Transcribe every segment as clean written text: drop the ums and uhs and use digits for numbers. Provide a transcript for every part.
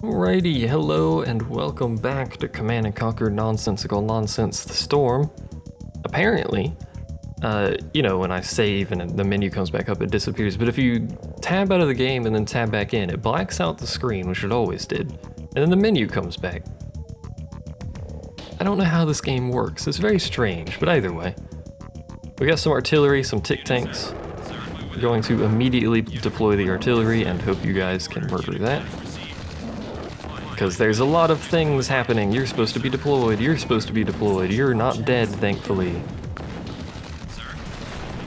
Alrighty, hello and welcome back to Command & Conquer Nonsensical Nonsense the Storm. Apparently, when I save and the menu comes back up, it disappears, but if you tab out of the game and then tab back in, it blacks out the screen, which it always did, and then the menu comes back. I don't know how this game works, it's very strange, but either way. We got some artillery, some tick tanks. We're going to immediately deploy the artillery and hope you guys can murder that. Because there's a lot of things happening. You're supposed to be deployed, you're not dead, thankfully.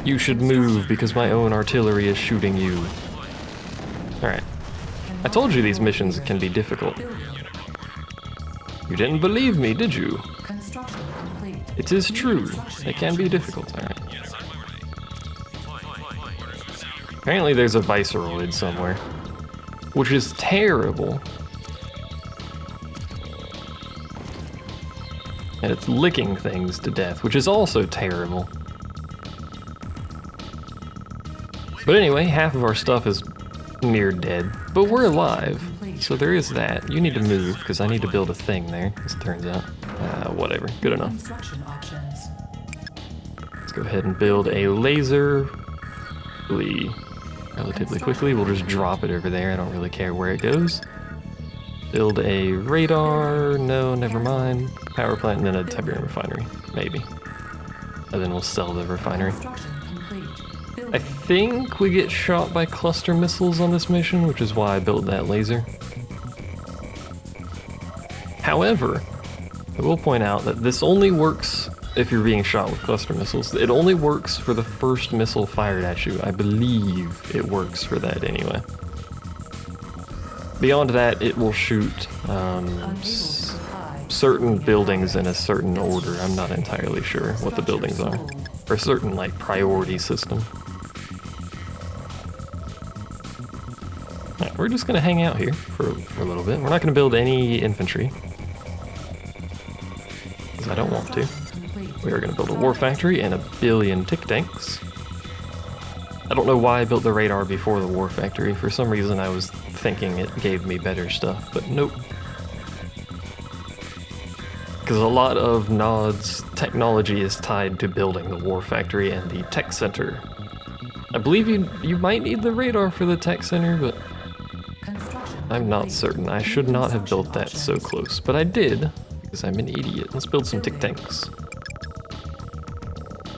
You should move because my own artillery is shooting you. Alright. I told you these missions can be difficult. You didn't believe me, did you? It is true. It can be difficult, alright. Apparently there's a Viceroid somewhere, which is terrible. And it's licking things to death, which is also terrible. But anyway, half of our stuff is near dead, but we're alive, so there is that. You need to move, because I need to build a thing there, as it turns out. Whatever, good enough. Let's go ahead and build a laser relatively quickly. We'll just drop it over there, I don't really care where it goes. Build a radar, no, never mind. Power plant and then a Tiberian refinery, maybe. And then we'll sell the refinery. I think we get shot by cluster missiles on this mission, which is why I built that laser. However, I will point out that this only works if you're being shot with cluster missiles. It only works for the first missile fired at you. I believe it works for that anyway. Beyond that, it will shoot certain buildings in a certain order. I'm not entirely sure what the buildings are. Or a certain, like, priority system. Right, we're just going to hang out here for a little bit. We're not going to build any infantry, because I don't want to. We are going to build a war factory and a billion tick tanks. I don't know why I built the radar before the war factory. For some reason I was thinking it gave me better stuff, but nope. Because a lot of Nod's technology is tied to building the war factory and the tech center. I believe you might need the radar for the tech center, but I'm not certain. I should not have built that so close, but I did, because I'm an idiot. Let's build some tick tanks.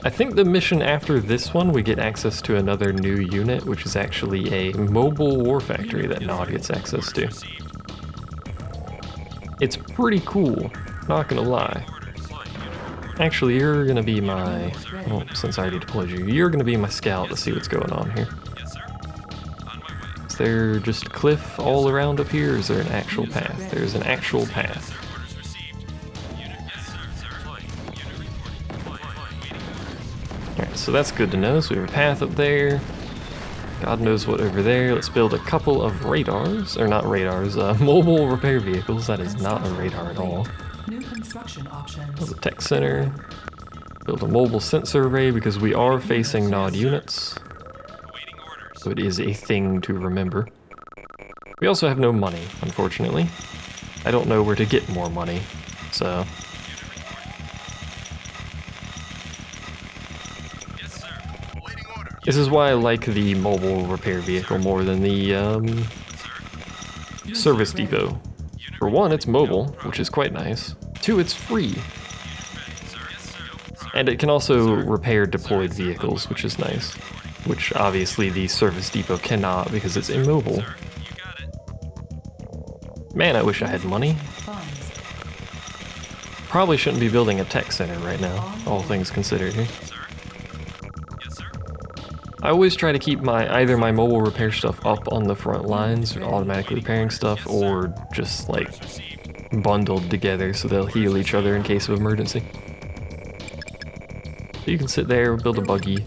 I think the mission after this one, we get access to another new unit, which is actually a mobile war factory that Nod gets access to. It's pretty cool, not gonna lie. Actually, you're gonna be my... well, since I already deployed you, you're gonna be my scout to see what's going on here. Is there just a cliff all around up here, or is there an actual path? There's an actual path. Alright, so that's good to know. So we have a path up there. God knows what over there. Let's build a couple of radars. Or not radars, mobile repair vehicles. That is not a radar at all. Build a tech center. Build a mobile sensor array because we are facing Nod units. So it is a thing to remember. We also have no money, unfortunately. I don't know where to get more money, so... This is why I like the mobile repair vehicle more than the service depot. For one, it's mobile, which is quite nice. Two, it's free. And it can also repair deployed vehicles, which is nice. Which obviously the service depot cannot because it's immobile. Man, I wish I had money. Probably shouldn't be building a tech center right now, all things considered here. I always try to keep either my mobile repair stuff up on the front lines, automatically repairing stuff, or just like bundled together so they'll heal each other in case of emergency. So you can sit there, build a buggy.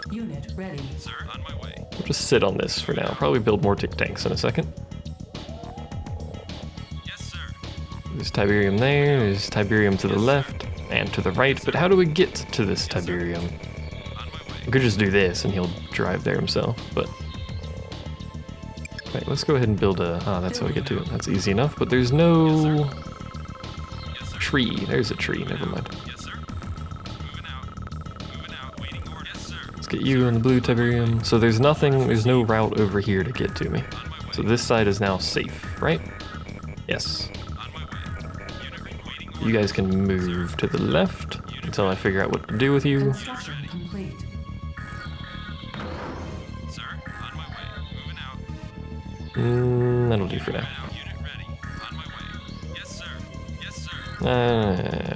Unit ready. Sir, on my way. We'll just sit on this for now. Probably build more tick tanks in a second. Yes, sir. There's Tiberium there, there's Tiberium to the left. And to the right, but how do we get to this Tiberium? We could just do this and he'll drive there himself, but Right, let's go ahead and build a... Ah, that's how we get to it. That's easy enough, but there's no... tree. There's a tree, never mind. Let's get you in the blue Tiberian. So there's nothing, there's no route over here to get to me. So this side is now safe, right? Yes. You guys can move to the left until I figure out what to do with you. That'll do for now.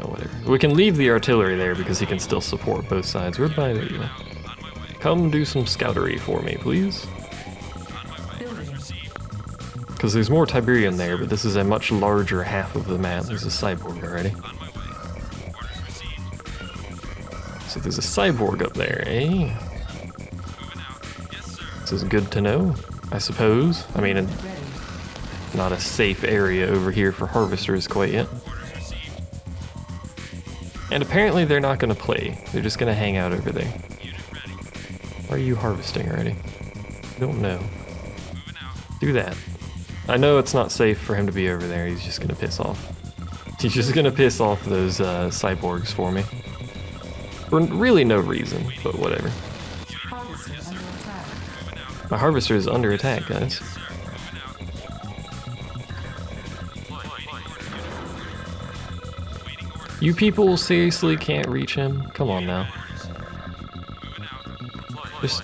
Whatever. We can leave the artillery there because he can still support both sides. We're by there, you go. Come do some scoutery for me, please. Because there's more Tiberian there, but this is a much larger half of the map. There's a cyborg already. So there's a cyborg up there, eh? This is good to know, I suppose. I mean, not a safe area over here for harvesters quite yet. And apparently they're not going to play. They're just going to hang out over there. Why are you harvesting already? I don't know. Do that. I know it's not safe for him to be over there. He's just going to piss off. He's just going to piss off those cyborgs for me. For really no reason, but whatever. My harvester is under attack, guys. You people seriously can't reach him? Come on now. Just...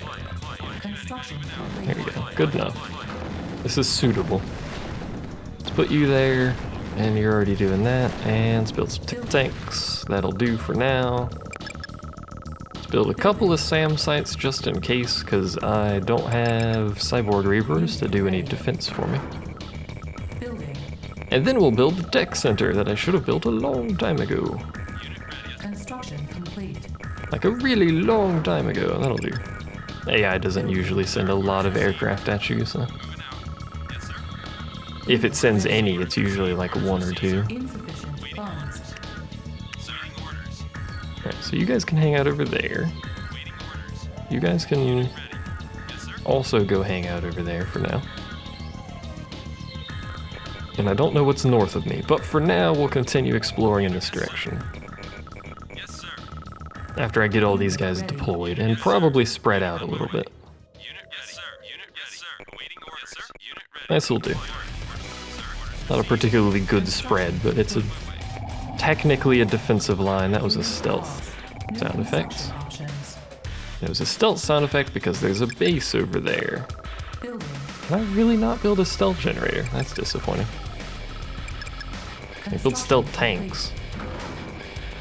There you go. Good enough. This is suitable. Let's put you there, and you're already doing that, and let's build some tanks. That'll do for now. Let's build a couple of SAM sites just in case, because I don't have cyborg reapers to do any defense for me. And then we'll build the tech center that I should have built a long time ago. Construction complete. Like a really long time ago. That'll do. AI doesn't usually send a lot of aircraft at you, so... If it sends any, it's usually like one or two. Alright, so you guys can hang out over there. You guys can also go hang out over there for now. And I don't know what's north of me, but for now we'll continue exploring in this direction. After I get all these guys deployed, and probably spread out a little bit. This'll do. Not a particularly good spread, but it's technically a defensive line. That was a stealth sound effect. It was a stealth sound effect because there's a base over there. Can I really not build a stealth generator? That's disappointing. I build stealth tanks.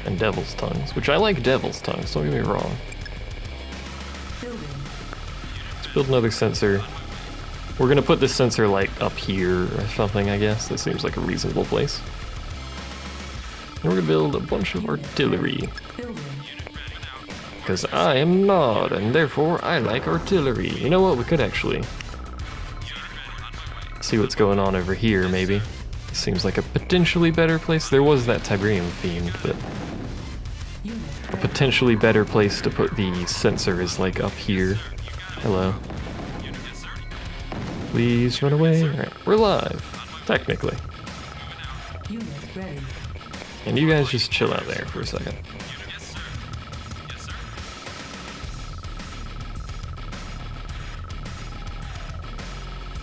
And devil's tongues, which I like devil's tongues, don't get me wrong. Let's build another sensor. We're gonna put this sensor like up here or something, I guess. That seems like a reasonable place. And we're gonna build a bunch of artillery. Because I am Nod, and therefore I like artillery. You know what, we could actually see what's going on over here, maybe. Seems like a potentially better place. There was that Tiberian themed, but a potentially better place to put the sensor is like up here. Hello. Please run away. Alright, we're live, technically. And you guys just chill out there for a second.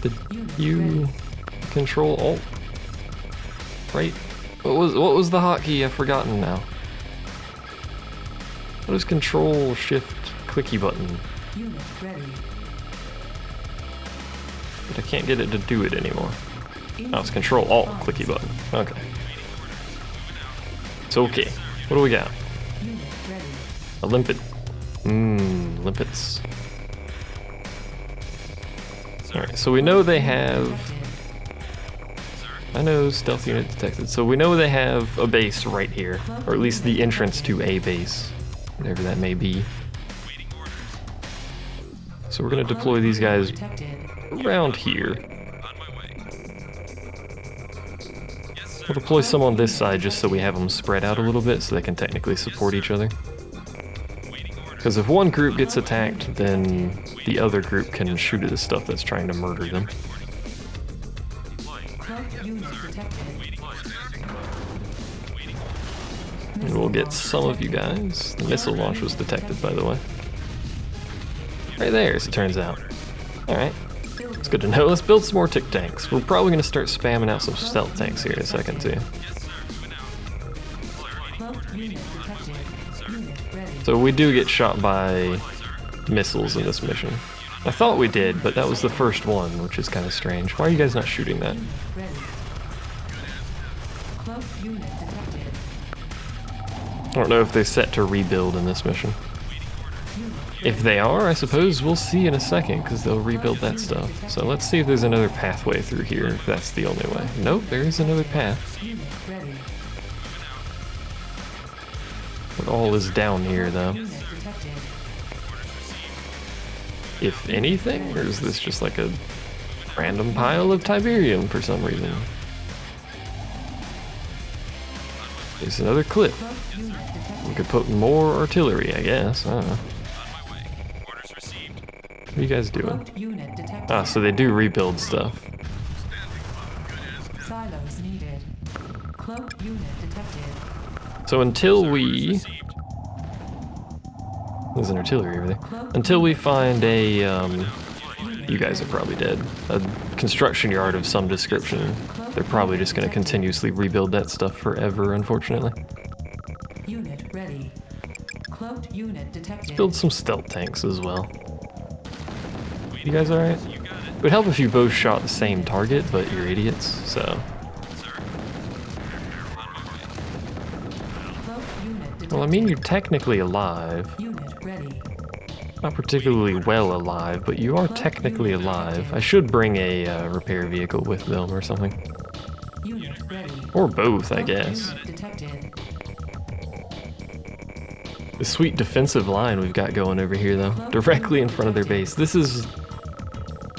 Did you control alt? Right? What was the hotkey? I've forgotten now. What is control shift clicky button? But I can't get it to do it anymore. Oh, it's control alt clicky button. Okay. It's okay. What do we got? A limpet. Limpets. Alright, so we know they have... I know stealth unit detected. So we know they have a base right here. Or at least the entrance to a base. Whatever that may be. So we're going to deploy these guys around here. We'll deploy some on this side just so we have them spread out a little bit so they can technically support each other. Because if one group gets attacked, then the other group can shoot at the stuff that's trying to murder them. unit detected. And we'll get some of you guys. The missile launch was detected, by the way. Right there, as it turns out. Alright. It's good to know. Let's build some more tick tanks. We're probably going to start spamming out some stealth tanks here in a second, too. Cloaked unit detected. Unit ready. So we do get shot by missiles in this mission. I thought we did, but that was the first one, which is kind of strange. Why are you guys not shooting that? Unit ready. Cloaked unit detected. I don't know if they're set to rebuild in this mission. If they are, I suppose we'll see in a second, because they'll rebuild that stuff. So let's see if there's another pathway through here, if that's the only way. Nope, there is another path. Unit ready. But all is down here, though. Unit detected. If anything, or is this just like a random pile of Tiberium for some reason? There's another cliff. Cloaked unit detected. We could put more artillery, I guess. I don't know. What are you guys doing? Cloaked unit detected. Ah, so they do rebuild stuff. Silos needed. Cloaked unit detected. So until we... There's an artillery over there. Until we find a, you guys are probably dead. A construction yard of some description. They're probably just going to continuously rebuild that stuff forever, unfortunately. Unit ready. Cloaked unit detected. Build some stealth tanks as well. You guys alright? It would help if you both shot the same target, but you're idiots, so... Cloaked unit detected. Well, I mean, you're technically alive. Unit ready. Not particularly well alive, but you are technically alive. I should bring a repair vehicle with them or something. Unit ready. Or both, I Cloaked guess. unit detected. The sweet defensive line we've got going over here, though. Directly in front of their base. This is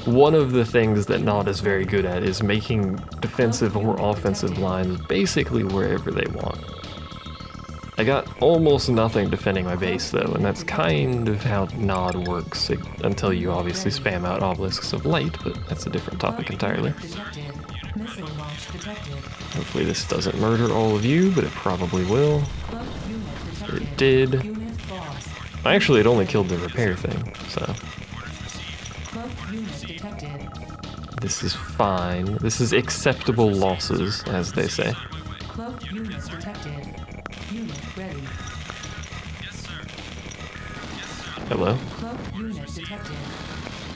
one of the things that Nod is very good at, is making defensive or offensive lines basically wherever they want. I got almost nothing defending my base, though, and that's kind of how Nod works, until you obviously spam out obelisks of light, but that's a different topic entirely. Detected. Missile launch detected. Hopefully this doesn't murder all of you, but it probably will. Cloaked unit detected. It did. Unit lost. Actually, it only killed the repair thing, so Cloaked unit detected. this is fine. This is acceptable losses, as they say. Cloaked unit detected. Unit ready. Hello? Cloaked unit detected.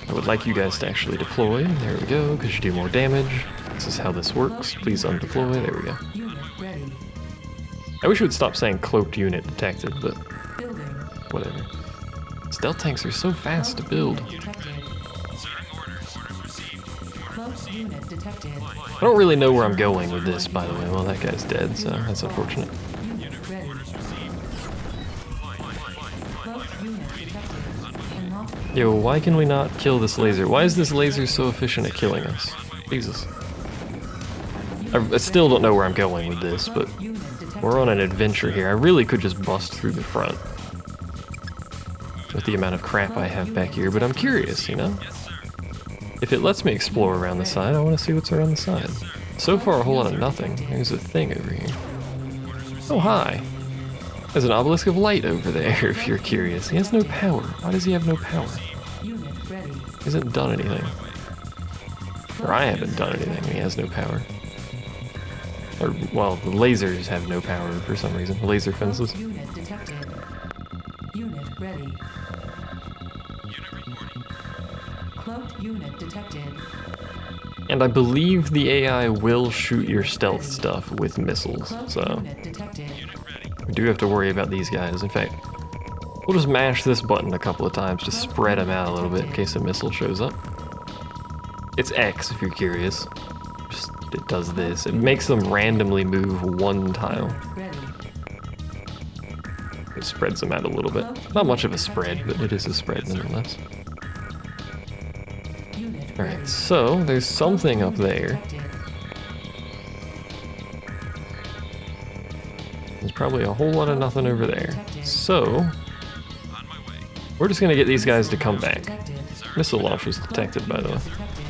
I would like you guys to actually deploy. There we go, because you do more damage. This is how this works. Please undeploy. There we go. Unit ready. I wish it would stop saying cloaked unit detected, but Building. whatever. Stealth tanks are so fast to build. Unit detected. Cloaked unit detected. I don't really know where I'm going with this, by the way. Well, that guy's dead, so that's unfortunate. Unit ready. Cloaked unit detected. Cannot. Yo, why can we not kill this laser? Why is this laser so efficient at killing us? Jesus. I still don't know where I'm going with this, but Unit detected. we're on an adventure here. I really could just bust through the front with the amount of crap I have back here, but I'm curious, you know? If it lets me explore around the side, I want to see what's around the side. So far, a whole lot of nothing. There's a thing over here. Oh, hi. There's an obelisk of light over there, if you're curious. He has no power. Why does he have no power? Unit ready. He hasn't done anything. Or I haven't done anything. He has no power. Or, well, the lasers have no power for some reason. The laser fences. Unit detected. Unit ready. Cloaked unit detected. And I believe the AI will shoot your stealth stuff with missiles, Cloaked so unit detected. we do have to worry about these guys. In fact, we'll just mash this button a couple of times to spread them out a little bit in case a missile shows up. It's X if you're curious. Just, it does this. It makes them randomly move one tile. Ready. It spreads them out a little bit. Not much of a spread, but it is a spread nonetheless. Unit Alright, ready. so there's something up there. Detected. There's probably a whole lot of nothing over there. So, we're just gonna get these guys to come back. Detected. Missile launch was detected, by the way. Detected.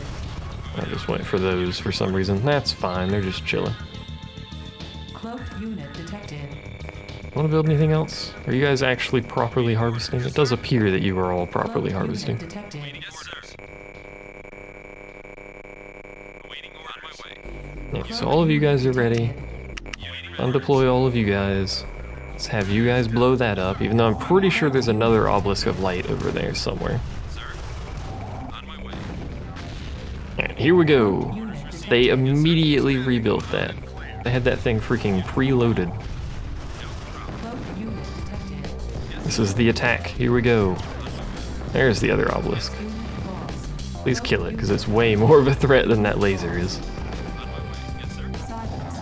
I just went for those for some reason. That's fine, they're just chilling. Cloaked unit detected. Want to build anything else? Are you guys actually properly harvesting? It does appear that you are all properly Cloaked harvesting. unit detected. Yeah, so all of you guys are ready. Undeploy all of you guys. Let's have you guys blow that up, even though I'm pretty sure there's another obelisk of light over there somewhere. Alright, here we go. They immediately rebuilt that. They had that thing freaking preloaded. Cloaked unit detected. This is the attack. Here we go. There's the other obelisk. Unit lost. Please kill it, because it's way more of a threat than that laser is. Silence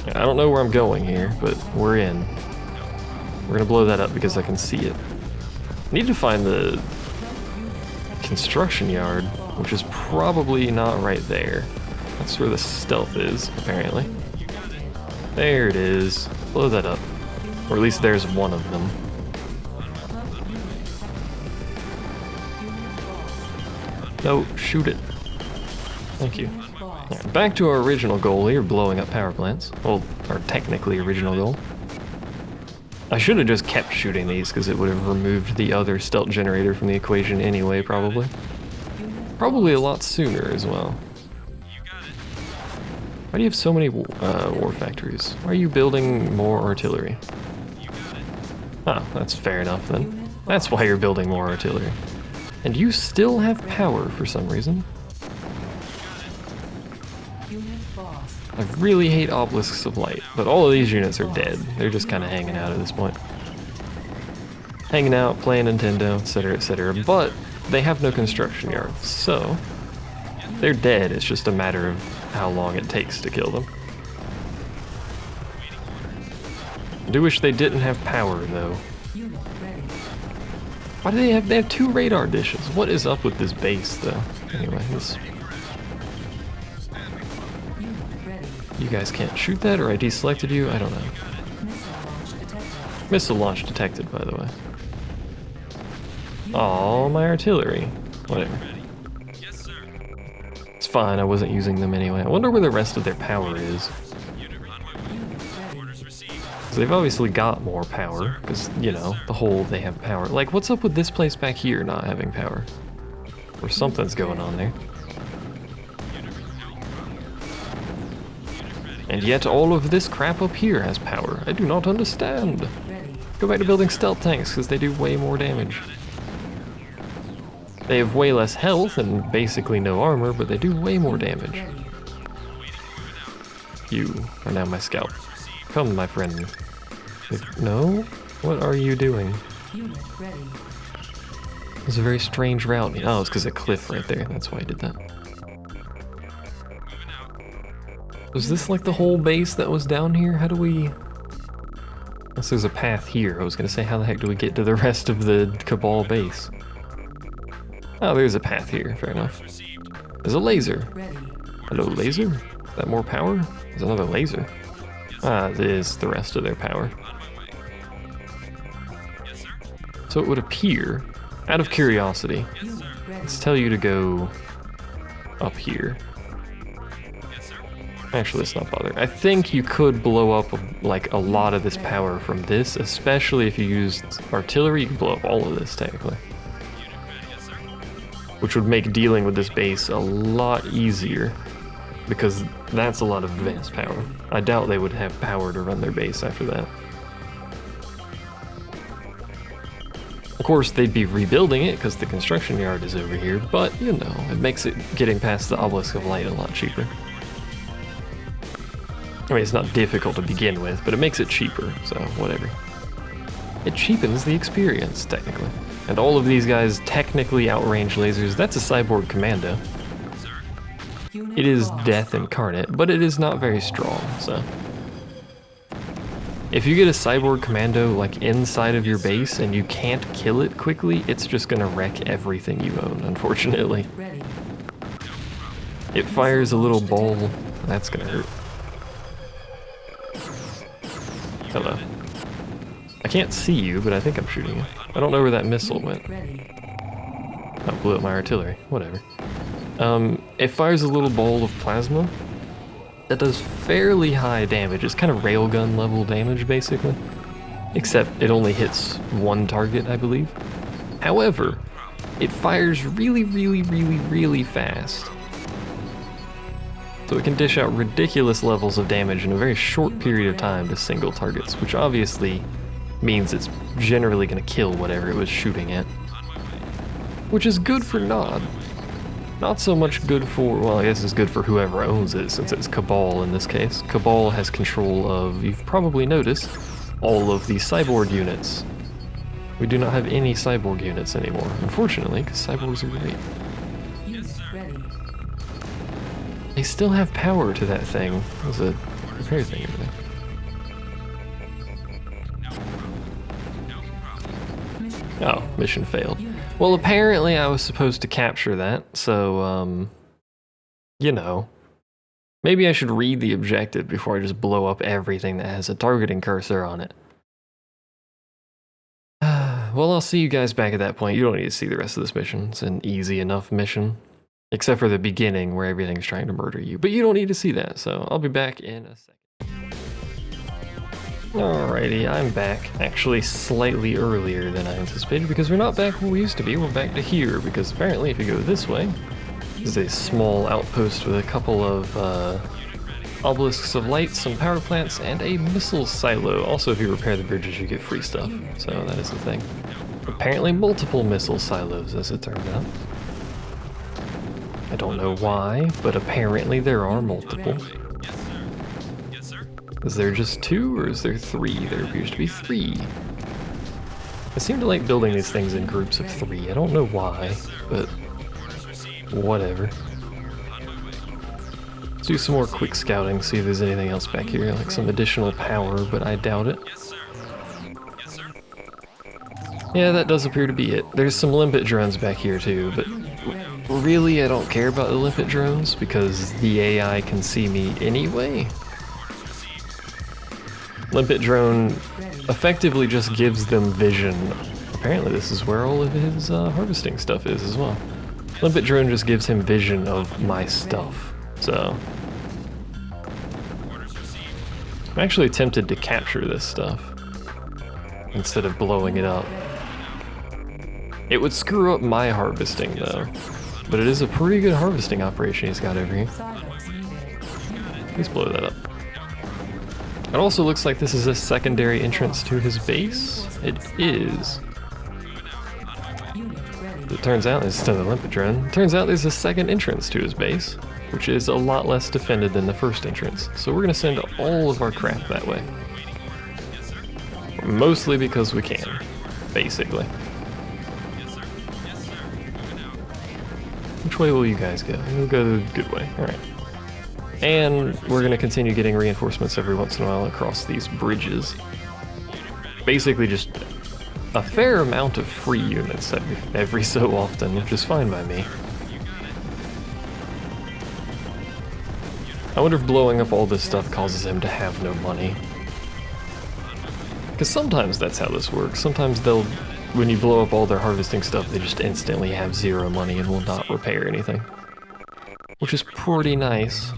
needed. I don't know where I'm going here, but we're in. We're gonna blow that up because I can see it. Need to find the construction yard, which is probably not right there. That's where the stealth is, apparently. There it is. Blow that up. Or at least there's one of them. No, shoot it. Thank you. Alright, back to our original goal here, blowing up power plants. Well, our technically original goal. I should have just kept shooting these because it would have removed the other stealth generator from the equation anyway, probably. Probably a lot sooner as well. Why do you have so many war factories? Why are you building more artillery? Oh, that's fair enough then. That's why you're building more artillery. And you still have power for some reason. Unit lost. I really hate obelisks of light, but all of these units are dead. They're just kind of hanging out at this point. Hanging out, playing Nintendo, etc., etc. But they have no construction yards, so they're dead. It's just a matter of how long it takes to kill them. I do wish they didn't have power, though. Unit ready. Why do they have 2 radar dishes? What is up with this base, though? Anyway, this... Unit ready. You guys can't shoot that, or I deselected you? I don't know. Missile launch detected. Missile launch detected, by the way. Oh, my artillery. Whatever. It's fine, I wasn't using them anyway. I wonder where the rest of their power is. Unit ready. 'Cause they've obviously got more power, because, you know, the whole they have power. Like, what's up with this place back here not having power? Or something's going on there. And yet all of this crap up here has power. I do not understand. Ready. Go back to building stealth tanks, because they do way more damage. They have way less health and basically no armor, but they do way more damage. Ready. You are now my scout. Come, my friend. No? What are you doing? Unit ready. It's a very strange route. Oh, it's because of cliff right there. That's why I did that. Was this like the whole base that was down here? How do we... Unless there's a path here. I was going to say, how the heck do we get to the rest of the Cabal base? Oh, there's a path here. Fair enough. There's a laser. Ready. Hello, laser? Is that more power? There's another laser. Ah, it is the rest of their power. So it would appear, out of curiosity, Unit ready. let's tell you to go up here. Actually, let's not bother. I think you could blow up like a lot of this power from this, especially if you used artillery. You could blow up all of this technically, which would make dealing with this base a lot easier because that's a lot of advanced power. I doubt they would have power to run their base after that. Of course, they'd be rebuilding it because the construction yard is over here, but you know, it makes it getting past the Obelisk of Light a lot cheaper. I mean, it's not difficult to begin with, but it makes it cheaper, so whatever. It cheapens the experience, technically. And all of these guys technically outrange lasers. That's a cyborg commando. Unit It is lost. death incarnate, but it is not very strong, so. If you get a cyborg commando like inside of your base and you can't kill it quickly, it's just gonna wreck everything you own, unfortunately. Ready. It fires a little ball, that's gonna hurt. Hello. I can't see you, but I think I'm shooting you. I don't know where that missile went. Ready. I blew up my artillery, whatever. It fires a little ball of plasma that does fairly high damage. It's kind of railgun level damage, basically. Except it only hits one target, I believe. However, it fires really fast. So it can dish out ridiculous levels of damage in a very short period of time to single targets, which obviously means it's generally going to kill whatever it was shooting at. Which is good for Nod. Not so much good for, well, I guess it's good for whoever owns it, since it's Cabal in this case. Cabal has control of, you've probably noticed, all of the cyborg units. We do not have any cyborg units anymore, unfortunately, because cyborgs are great. They still have power to that thing. There's a repair thing over there. Oh, mission failed. Well, apparently I was supposed to capture that, so, you know. Maybe I should read the objective before I just blow up everything that has a targeting cursor on it. Well, I'll see you guys back at that point. You don't need to see the rest of this mission. It's an easy enough mission. Except for the beginning where everything's trying to murder you. But you don't need to see that, so I'll be back in a second. Alrighty, I'm back. Actually, slightly earlier than I anticipated because we're not back where we used to be. We're back to here because apparently if you go this way, there's a small outpost with a couple of obelisks of light, some power plants, and a missile silo. Also, if you repair the bridges, you get free stuff. So that is the thing. Apparently multiple missile silos, as it turned out. I don't know why, but apparently there are multiple. Is there just 2 or is there 3? There appears to be 3. I seem to like building these things in groups of 3. I don't know why, but whatever. Let's do some more quick scouting, see if there's anything else back here, like some additional power, but I doubt it. Yeah, that does appear to be it. There's some limpet drones back here too, but really I don't care about the limpet drones because the AI can see me anyway. Limpet drone effectively just gives them vision. Apparently this is where all of his harvesting stuff is as well. Limpet drone just gives him vision of my stuff, so. I'm actually tempted to capture this stuff instead of blowing it up. It would screw up my harvesting though, but it is a pretty good harvesting operation he's got over here. Please blow that up. It also looks like this is a secondary entrance to his base. It is. It turns out, it's still a limpet drone. Turns out there's a second entrance to his base, which is a lot less defended than the first entrance. So we're gonna send all of our crap that way. Mostly because we can, basically. Which way will you guys go? We'll go the good way, alright. And we're going to continue getting reinforcements every once in a while across these bridges. Basically just a fair amount of free units every so often, which is fine by me. I wonder if blowing up all this stuff causes him to have no money. Because sometimes that's how this works. Sometimes when you blow up all their harvesting stuff, they just instantly have 0 money and will not repair anything. Which is pretty nice.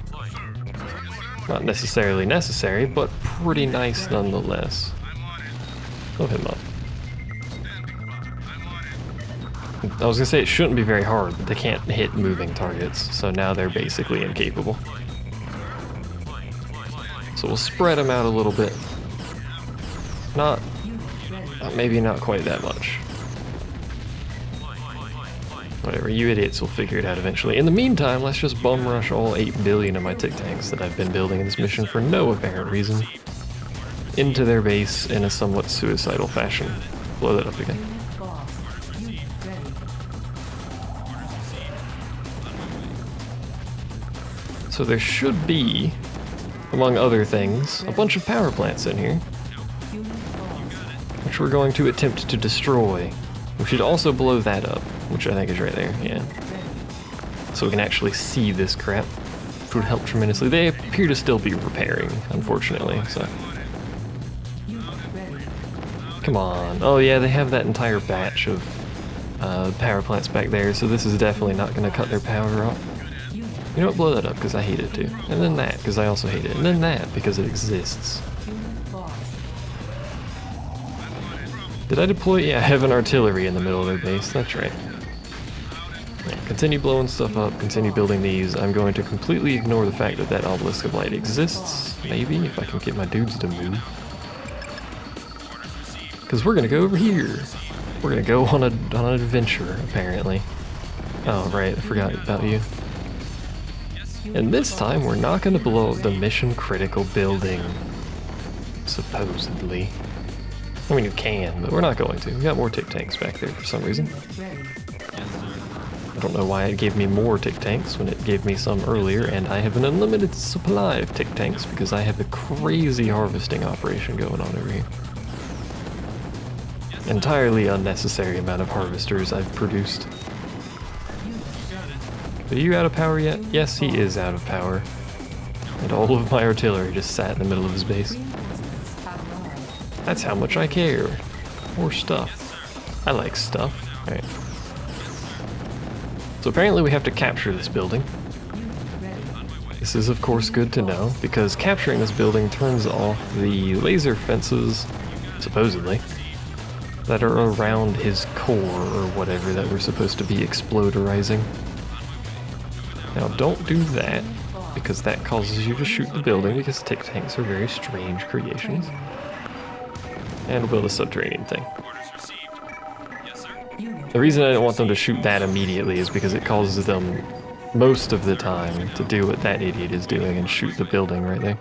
Not necessarily necessary, but pretty nice nonetheless. Blow him up. I was gonna say it shouldn't be very hard, but they can't hit moving targets, so now they're basically incapable. So we'll spread them out a little bit. Maybe not quite that much. Whatever, you idiots will figure it out eventually. In the meantime, let's just bum rush all 8 billion of my tick tanks that I've been building in this mission for no apparent reason into their base in a somewhat suicidal fashion. Blow that up again. So there should be, among other things, a bunch of power plants in here, which we're going to attempt to destroy. We should also blow that up, which I think is right there, yeah. So we can actually see this crap, which would help tremendously. They appear to still be repairing, unfortunately, so. Come on. Oh yeah, they have that entire batch of power plants back there, so this is definitely not going to cut their power off. You know what, blow that up because I hate it too. And then that because I also hate it. And then that because it exists. Did I deploy? Yeah, I have an artillery in the middle of their base, that's right. Yeah, continue blowing stuff up, continue building these. I'm going to completely ignore the fact that that obelisk of light exists. Maybe, if I can get my dudes to move. Because we're going to go over here. We're going to go on an adventure, apparently. Oh, right, I forgot about you. And this time, we're not going to blow up the mission-critical building. Supposedly. I mean, you can, but we're not going to. We got more tick tanks back there for some reason. I don't know why it gave me more tick tanks when it gave me some earlier, and I have an unlimited supply of tick tanks because I have a crazy harvesting operation going on over here. Entirely unnecessary amount of harvesters I've produced. Are you out of power yet? Yes, he is out of power. And all of my artillery just sat in the middle of his base. That's how much I care. More stuff. I like stuff. Alright. So apparently we have to capture this building. This is of course good to know, because capturing this building turns off the laser fences, supposedly, that are around his core or whatever that we're supposed to be exploderizing. Now don't do that, because that causes you to shoot the building, because tick tanks are very strange creations. And we'll build a subterranean thing. The reason I don't want them to shoot that immediately is because it causes them, most of the time, to do what that idiot is doing and shoot the building right there.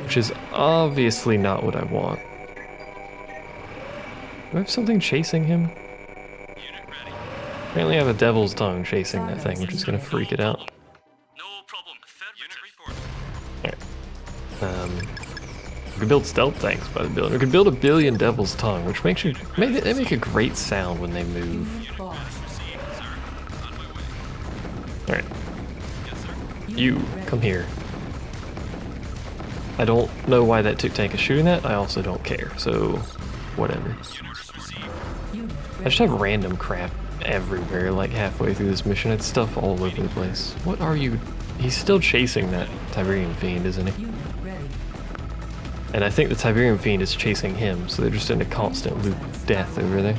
Which is obviously not what I want. Do I have something chasing him? Apparently I have a devil's tongue chasing that thing, which is going to freak it out. Alright. We could build stealth tanks by the building. We could build a billion devil's tongue, which makes you they make a great sound when they move. Alright. You, come here. I don't know why that tick tank is shooting that. I also don't care, so whatever. I just have random crap everywhere, like halfway through this mission. It's stuff all over the place. What are you? He's still chasing that Tiberian fiend, isn't he? And I think the Tiberian fiend is chasing him, so they're just in a constant loop of death over there.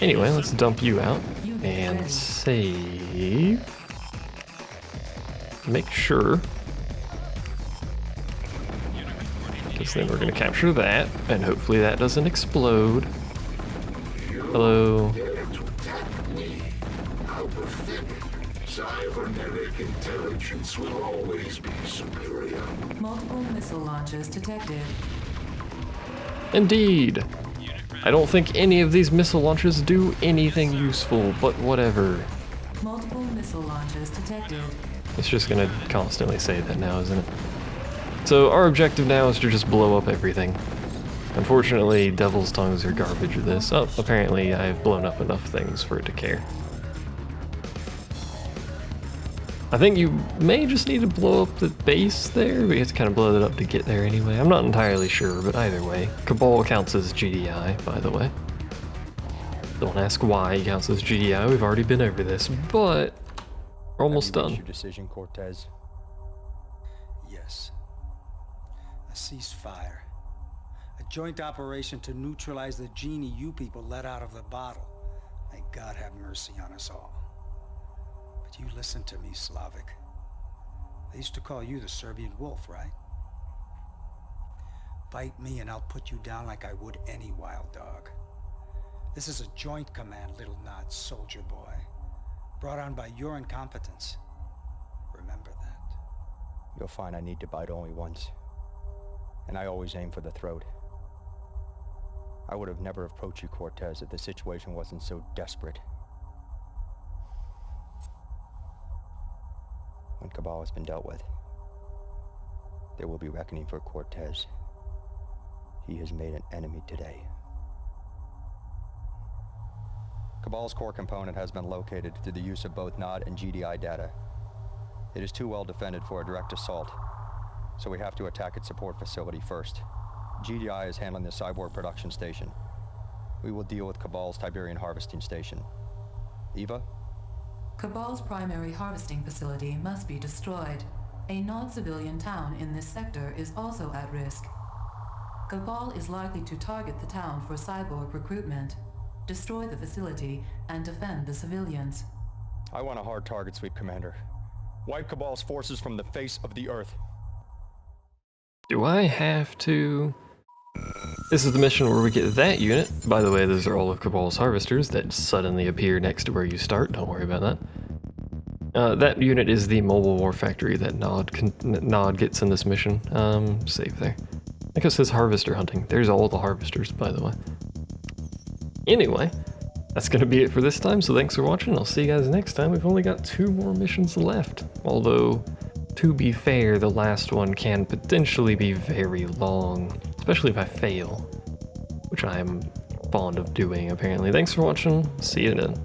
Anyway, let's dump you out and save. Make sure. Because then we're going to capture that, and hopefully that doesn't explode. Hello. Cybernetic intelligence will always be superior. Multiple missile launches detected. Indeed. I don't think any of these missile launches do anything useful, but whatever. Multiple missile launches detected. It's just gonna constantly say that now, isn't it? So our objective now is to just blow up everything. Unfortunately, Devil's Tongues are garbage at this. Oh, apparently I've blown up enough things for it to care. I think you may just need to blow up the base there. We have to kind of blow it up to get there anyway. I'm not entirely sure, but either way. Cabal counts as GDI, by the way. Don't ask why he counts as GDI. We've already been over this, but we're almost done. Your decision, Cortez? Yes. A ceasefire. A joint operation to neutralize the genie you people let out of the bottle. May God have mercy on us all. But you listen to me, Slavic. They used to call you the Serbian wolf, right? Bite me and I'll put you down like I would any wild dog. This is a joint command, little Nod, soldier boy. Brought on by your incompetence. Remember that. You'll find I need to bite only once. And I always aim for the throat. I would have never approached you, Cortez, if the situation wasn't so desperate. When Cabal has been dealt with, there will be reckoning for Cortez. He has made an enemy today. Cabal's core component has been located through the use of both NOD and GDI data. It is too well defended for a direct assault, so we have to attack its support facility first. GDI is handling the cyborg production station. We will deal with Cabal's Tiberian harvesting station. Eva? Cabal's primary harvesting facility must be destroyed. A non-civilian town in this sector is also at risk. Cabal is likely to target the town for cyborg recruitment. Destroy the facility and defend the civilians. I want a hard target sweep, Commander. Wipe Cabal's forces from the face of the Earth. Do I have to? This is the mission where we get that unit. By the way, those are all of Cabal's harvesters that suddenly appear next to where you start. Don't worry about that. That unit is the mobile war factory that Nod gets in this mission. Save there. I think it says harvester hunting. There's all the harvesters, by the way. Anyway, that's going to be it for this time, so thanks for watching. I'll see you guys next time. We've only got 2 more missions left. Although, to be fair, the last one can potentially be very long, especially if I fail, which I am fond of doing, apparently. Thanks for watching. See you then.